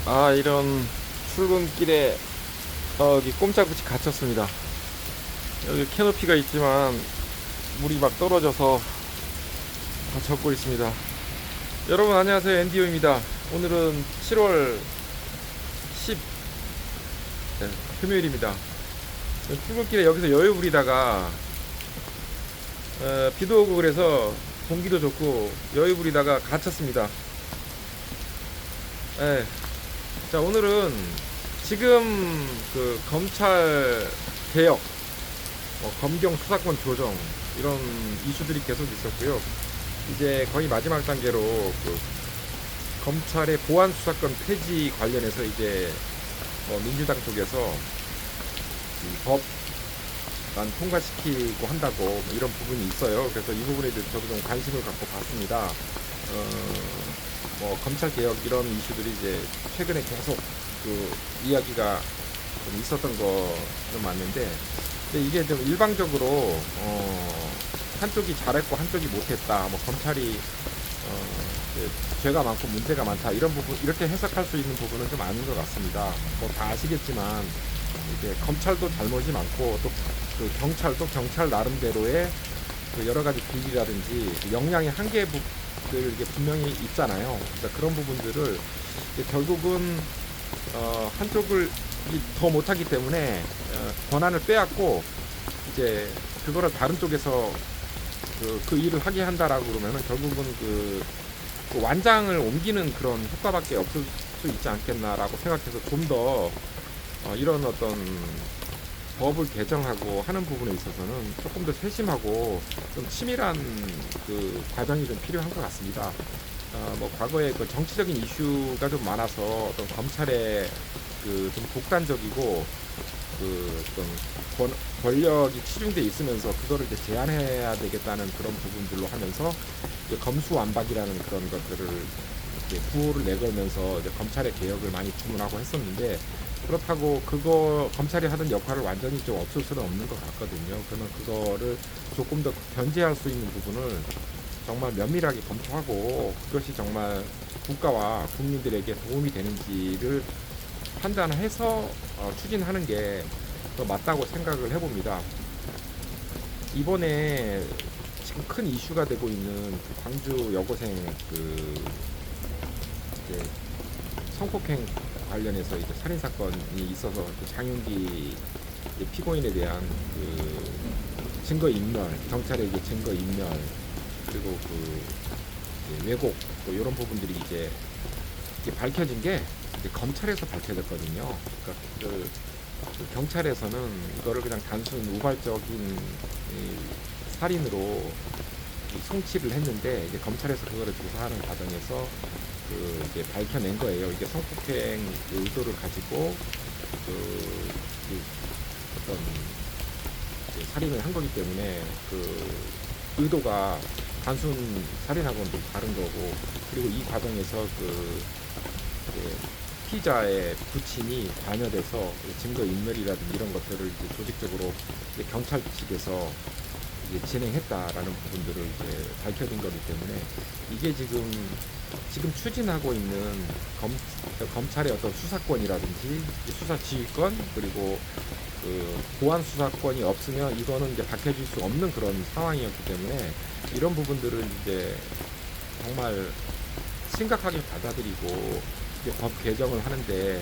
아, 이런 출근길에 여기 꼼짝없이 갇혔습니다. 여기 캐노피가 있지만 물이 막 떨어져서 다 젖고 있습니다. 여러분 안녕하세요, 엔디오입니다. 오늘은 7월 10 금요일입니다. 출근길에 여기서 여유 부리다가 비도 오고 그래서 공기도 좋고 여유 부리다가 갇혔습니다. 예. 자, 오늘은 지금 그 검찰 개혁, 검경 수사권 조정 이런 이슈들이 계속 있었고요. 이제 거의 마지막 단계로 그 검찰의 보안 수사권 폐지 관련해서 이제 민주당 쪽에서 이 법안 통과시키고 한다고 이런 부분이 있어요. 그래서 이 부분에 대해서 저도 좀 관심을 갖고 봤습니다. 검찰 개혁 이런 이슈들이 이제 최근에 계속 그 이야기가 좀 있었던 거는 맞는데, 근데 이게 좀 일방적으로 한쪽이 잘했고 한쪽이 못했다, 뭐 검찰이 이제 죄가 많고 문제가 많다 이런 부분 이렇게 해석할 수 있는 부분은 좀 아닌 것 같습니다. 뭐 다 아시겠지만 이제 검찰도 잘못이 많고 또 그 경찰도 경찰 나름대로의 그 여러 가지 비리라든지 그 역량의 한계들이 이게 분명히 있잖아요. 그러니까 그런 부분들을 결국은 한쪽을 더 못하기 때문에 권한을 빼앗고 이제 그거를 다른 쪽에서 그 일을 하게 한다라고 그러면은 결국은 그 완장을 옮기는 그런 효과밖에 없을 수 있지 않겠나라고 생각해서 좀 더 이런 어떤 법을 개정하고 하는 부분에 있어서는 조금 더 세심하고 좀 치밀한 그 과정이 좀 필요한 것 같습니다. 뭐 과거에 그 정치적인 이슈가 좀 많아서 어떤 검찰의 그 좀 독단적이고 그 어떤 권력이 치중돼 있으면서 그거를 이제 제한해야 되겠다는 그런 부분들로 하면서 이제 검수완박이라는 그런 것들을 이제 구호를 내걸면서 이제 검찰의 개혁을 많이 주문하고 했었는데, 그렇다고 그거 검찰이 하던 역할을 완전히 좀 없을 수는 없는 것 같거든요. 그러면 그거를 조금 더 변제할 수 있는 부분을 정말 면밀하게 검토하고 그것이 정말 국가와 국민들에게 도움이 되는지를 판단해서 추진하는 게 더 맞다고 생각을 해봅니다. 이번에 지금 큰 이슈가 되고 있는 그 광주 여고생 그 이제 성폭행 관련해서 이제 살인 사건이 있어서 그 장윤기 피고인에 대한 그 증거 인멸, 경찰에게 증거 인멸, 그리고 그 왜곡 뭐 이런 부분들이 이제 밝혀진 게 이제 검찰에서 밝혀졌거든요. 그러니까 그 경찰에서는 이거를 그냥 단순 우발적인 살인으로 송치를 했는데, 이제 검찰에서 그거를 조사하는 과정에서 이제 밝혀낸 거예요. 이게 성폭행 의도를 가지고 그 어떤 살인을 한 거기 때문에 그 의도가 단순 살인하고는 좀 다른 거고, 그리고 이 과정에서 피자의 부친이 관여돼서 증거 인멸이라든지 이런 것들을 이제 조직적으로 이제 경찰 측에서 이제 진행했다라는 부분들을 이제 밝혀진 거기 때문에, 이게 지금 추진하고 있는 검찰의 어떤 수사권이라든지 수사 지휘권, 그리고 그 보안 수사권이 없으면 이거는 이제 밝혀질 수 없는 그런 상황이었기 때문에, 이런 부분들을 이제 정말 심각하게 받아들이고 이제 법 개정을 하는데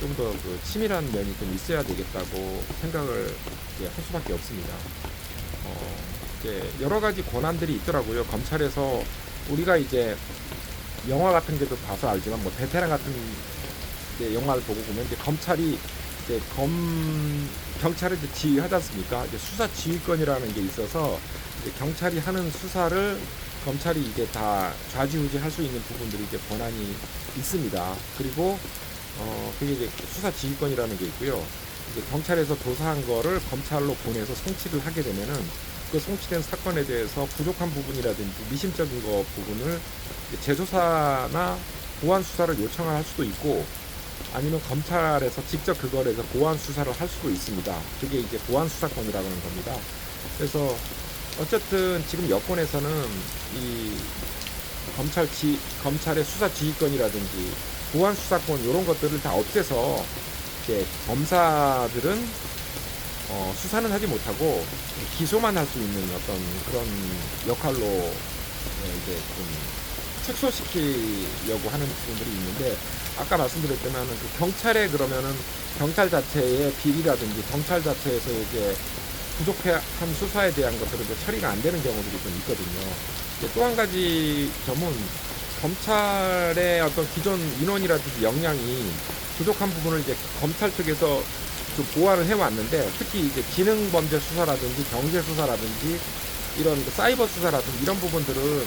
좀 더 그 치밀한 면이 좀 있어야 되겠다고 생각을 이제 할 수밖에 없습니다. 이제 여러 가지 권한들이 있더라고요. 검찰에서 우리가 이제 영화 같은 데도 봐서 알지만 뭐 베테랑 같은 이제 영화를 보고 보면 이제 검찰이 이제 경찰을 이제 지휘하지 않습니까? 이제 수사 지휘권이라는 게 있어서 이제 경찰이 하는 수사를 검찰이 이제 다 좌지우지 할 수 있는 부분들이 이제 권한이 있습니다. 그리고 그게 이제 수사 지휘권이라는 게 있고요. 이제 경찰에서 조사한 거를 검찰로 보내서 송치를 하게 되면은 그 송치된 사건에 대해서 부족한 부분이라든지 미심적인 거 부분을 재조사나 보완 수사를 요청할 수도 있고, 아니면 검찰에서 직접 그거를 해서 보완 수사를 할 수도 있습니다. 그게 이제 보완 수사권이라고 하는 겁니다. 그래서 어쨌든 지금 여권에서는 이 검찰의 수사 지휘권이라든지 보안 수사권 이런 것들을 다 없애서 이제 검사들은 수사는 하지 못하고 기소만 할 수 있는 어떤 그런 역할로 이제 좀 축소시키려고 하는 부분들이 있는데, 아까 말씀드렸지만 그 경찰에 그러면은 경찰 자체의 비리라든지 경찰 자체에서 이제 부족한 수사에 대한 것들은 이제 처리가 안 되는 경우들이 좀 있거든요. 또 한 가지 점은 검찰의 어떤 기존 인원이라든지 역량이 부족한 부분을 이제 검찰 측에서 좀 보완을 해왔는데, 특히 이제 지능범죄 수사라든지 경제 수사라든지 이런 그 사이버 수사라든지 이런 부분들은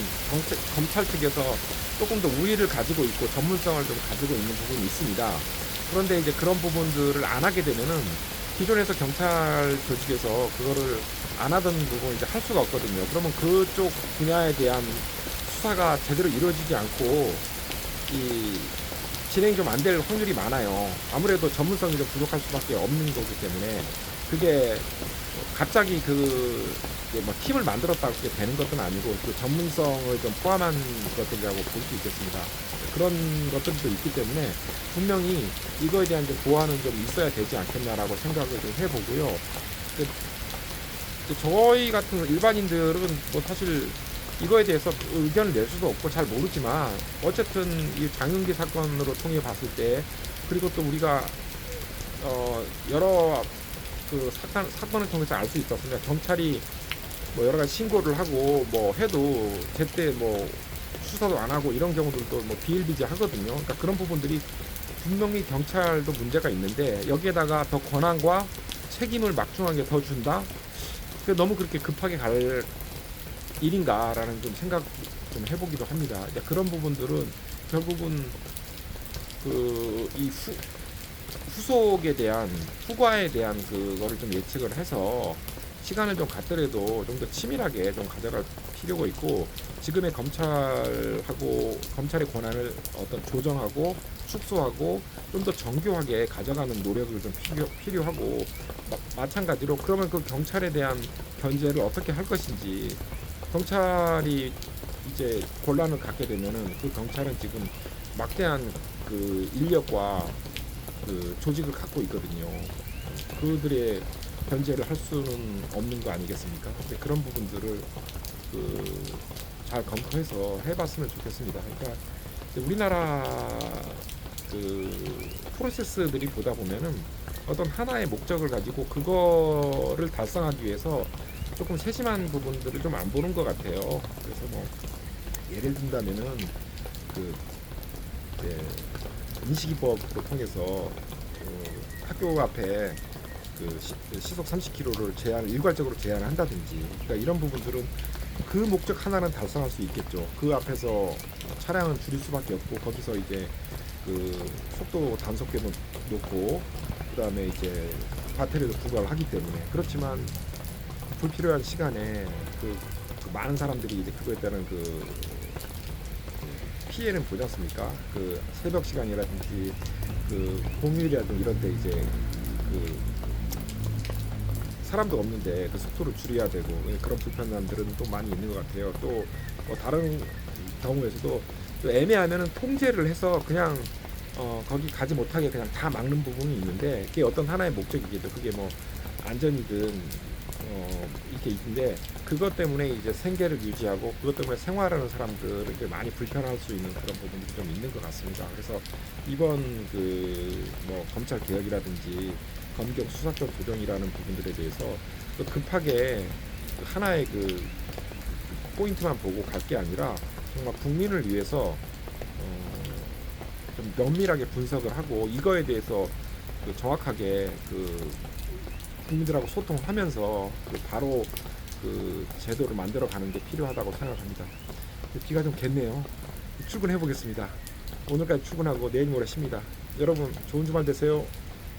검찰 측에서 조금 더 우위를 가지고 있고 전문성을 좀 가지고 있는 부분이 있습니다. 그런데 이제 그런 부분들을 안 하게 되면은 기존에서 경찰 조직에서 그거를 안 하던 부분을 이제 할 수가 없거든요. 그러면 그쪽 분야에 대한 수사가 제대로 이루어지지 않고 이 진행이 좀 안 될 확률이 많아요. 아무래도 전문성이 좀 부족할 수밖에 없는 거기 때문에, 그게 갑자기 뭐 팀을 만들었다고 그게 되는 것은 아니고 그 전문성을 좀 포함한 것들이라고 볼 수 있겠습니다. 그런 것들도 있기 때문에 분명히 이거에 대한 좀 보완은 좀 있어야 되지 않겠나라고 생각을 좀 해보고요. 저희 같은 일반인들은 뭐 사실 이거에 대해서 의견을 낼 수도 없고 잘 모르지만, 어쨌든 이 장윤기 사건으로 통해 봤을 때, 그리고 또 우리가 여러 그 사건을 통해서 알 수 있었습니다. 경찰이 뭐 여러 가지 신고를 하고 뭐 해도 제때 뭐 수사도 안 하고 이런 경우들도 뭐 비일비재하거든요. 그러니까 그런 부분들이 분명히 경찰도 문제가 있는데, 여기에다가 더 권한과 책임을 막중하게 더 준다? 너무 그렇게 급하게 갈 일인가라는 좀 생각 좀 해보기도 합니다. 그런 부분들은 결국은 이 후속에 대한 후과에 대한 그거를 좀 예측을 해서 시간을 좀 갖더라도 좀 더 치밀하게 좀 가져갈 필요가 있고, 지금의 검찰의 권한을 어떤 조정하고 축소하고 좀 더 정교하게 가져가는 노력을 좀 필요하고, 마찬가지로 그러면 그 경찰에 대한 견제를 어떻게 할 것인지, 경찰이 이제 권한을 갖게 되면은 그 경찰은 지금 막대한 그 인력과 그 조직을 갖고 있거든요. 그들의 견제를 할 수는 없는 거 아니겠습니까? 그런 부분들을 잘 검토해서 해봤으면 좋겠습니다. 그러니까 우리나라 프로세스들이 보다 보면은 어떤 하나의 목적을 가지고 그거를 달성하기 위해서 조금 세심한 부분들을 좀 안 보는 것 같아요. 그래서 뭐 예를 든다면은 인식이법을 통해서 학교 앞에 시속 30km를 일괄적으로 제한한다든지, 그러니까 이런 부분들은 그 목적 하나는 달성할 수 있겠죠. 그 앞에서 차량은 줄일 수밖에 없고, 거기서 이제 속도 단속계 놓고, 그 다음에 이제 과태료도 부과를 하기 때문에. 그렇지만 불필요한 시간에 많은 사람들이 이제 그거에 따른 피해는 보지 않습니까? 새벽 시간이라든지 공휴일이라든지 이런 때 이제 사람도 없는데 속도를 줄여야 되고, 그런 불편함들은 또 많이 있는 것 같아요. 또 뭐 다른 경우에서도 또 애매하면은 통제를 해서 그냥 거기 가지 못하게 그냥 다 막는 부분이 있는데, 그게 어떤 하나의 목적이겠죠. 그게 뭐 안전이든 이렇게 있는데, 그것 때문에 이제 생계를 유지하고 그것 때문에 생활하는 사람들에게 많이 불편할 수 있는 그런 부분들이 좀 있는 것 같습니다. 그래서 이번 뭐 검찰 개혁이라든지 검경 수사권 조정이라는 부분들에 대해서 급하게 하나의 포인트만 보고 갈 게 아니라 정말 국민을 위해서 좀 면밀하게 분석을 하고, 이거에 대해서 정확하게 국민들하고 소통하면서 바로 제도를 만들어 가는 게 필요하다고 생각합니다. 비가 좀 겠네요. 출근해 보겠습니다. 오늘까지 출근하고 내일 모레 쉽니다. 여러분 좋은 주말 되세요.